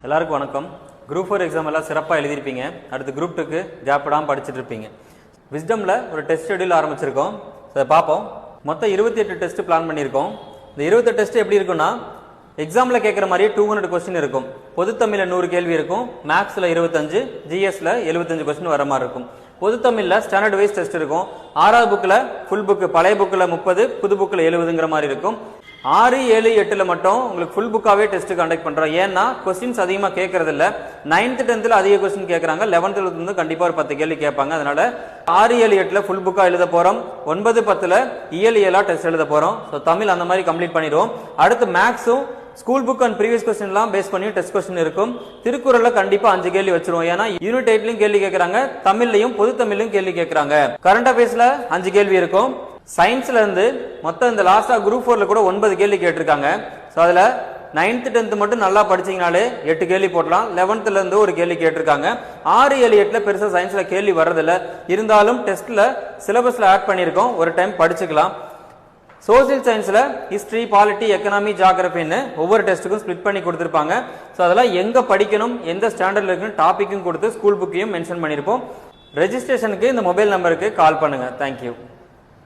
எல்லாருக்கும் வணக்கம். Group 4 exam எல்லாம் சிறப்பாக எழுதிருப்பீங்க. அடுத்து குரூப் 2க்கு கேப் விடாமல் படிச்சுட்டு இருப்பீங்க. விஸ்டமில் ஒரு டெஸ்ட் ஷெடியூல் ஆரம்பிச்சிருக்கோம். அதை பார்ப்போம். மொத்தம் 28 டெஸ்ட் பிளான் பண்ணியிருக்கோம். இந்த 28 டெஸ்ட் எப்படி இருக்குன்னா, எக்ஸாமில் கேட்குற மாதிரியே 200 கொஸ்டின் இருக்கும். பொதுத்தமிழில் 100 கேள்வி இருக்கும், மேக்ஸில் 25, ஜிஎஸ்ல 75 கொஸ்டின் வர மாதிரி இருக்கும். பொதுத்தமிழில் ஸ்டாண்டர்ட் வைஸ் டெஸ்ட் இருக்கும். 6வது புக்கில் ஃபுல் புக்கு, பழைய புக்கில் 30, புது புக்கில் 70ங்கிற மாதிரி இருக்கும். 6, 7, 8ல் மட்டும் உங்களுக்கு ஃபுல் புக்காவே டெஸ்ட் கண்டக்ட் பண்றோம். ஏன்னா கொஸ்டின்ஸ் அதிகமாக கேட்கறது இல்ல. 9th 10th அதிக கொஸ்டின் கேட்கறாங்க. 11th 12th கண்டிப்பா ஒரு 10 கேள்வி கேட்பாங்க. அதனால 6, 7, 8ல் ஃபுல் புக்கா எழுத போறோம். 9, 10ல் இயல் இயலா டெஸ்ட் எழுத போறோம். ஸோ தமிழ் அந்த மாதிரி கம்ப்ளீட் பண்ணிடுவோம். அடுத்து மேக்ஸும் school book and previous question எல்லாம் பேஸ் பண்ணி டெஸ்ட் கொஸ்டின் இருக்கும். திருக்குறள்ல கண்டிப்பா 5 கேள்வி வச்சிருவோம். ஏன்னா யூனிட் 8லயும் கேள்வி கேட்கறாங்க, தமிழ்லையும் பொது தமிழ்லையும் கேள்வி கேட்கறாங்க. கரண்ட் அஃபேர்ஸ்ல 5 கேள்வி இருக்கும். சயின்ஸ்ல இருந்து மொத்தம் இந்த லாஸ்டா குரூப் 4ல கூட 9 கேள்வி கேட்டிருக்காங்க. ஸோ அதுல 9th 10th மட்டும் நல்லா படிச்சீங்கனாலே 8 கேள்வி போடலாம். 11th இருந்து ஒரு கேள்வி கேட்டிருக்காங்க. 6, 7, 8ல பெருசா சயின்ஸ்ல கேள்வி வர்றதில்ல. இருந்தாலும் டெஸ்ட்ல சிலபஸ்ல ஆட் பண்ணியிருக்கோம், ஒரு டைம் படிச்சுக்கலாம். சோசியல் சயின்ஸ்ல ஹிஸ்டரி, பாலிட்டி, எக்கனாமி, ஜியோகிராஃபின்னு ஒவ்வொரு டெஸ்ட்டுக்கும் ஸ்பிளிட் பண்ணி கொடுத்துருப்பாங்க. ஸோ அதெல்லாம் எங்க படிக்கணும், எந்த ஸ்டாண்டர்ட்ல இருக்குன்னு டாபிக்கும் கொடுத்து ஸ்கூல் புக்கையும் மென்ஷன் பண்ணியிருப்போம். ரெஜிஸ்ட்ரேஷனுக்கு இந்த மொபைல் நம்பருக்கு கால் பண்ணுங்க. தேங்க்யூ.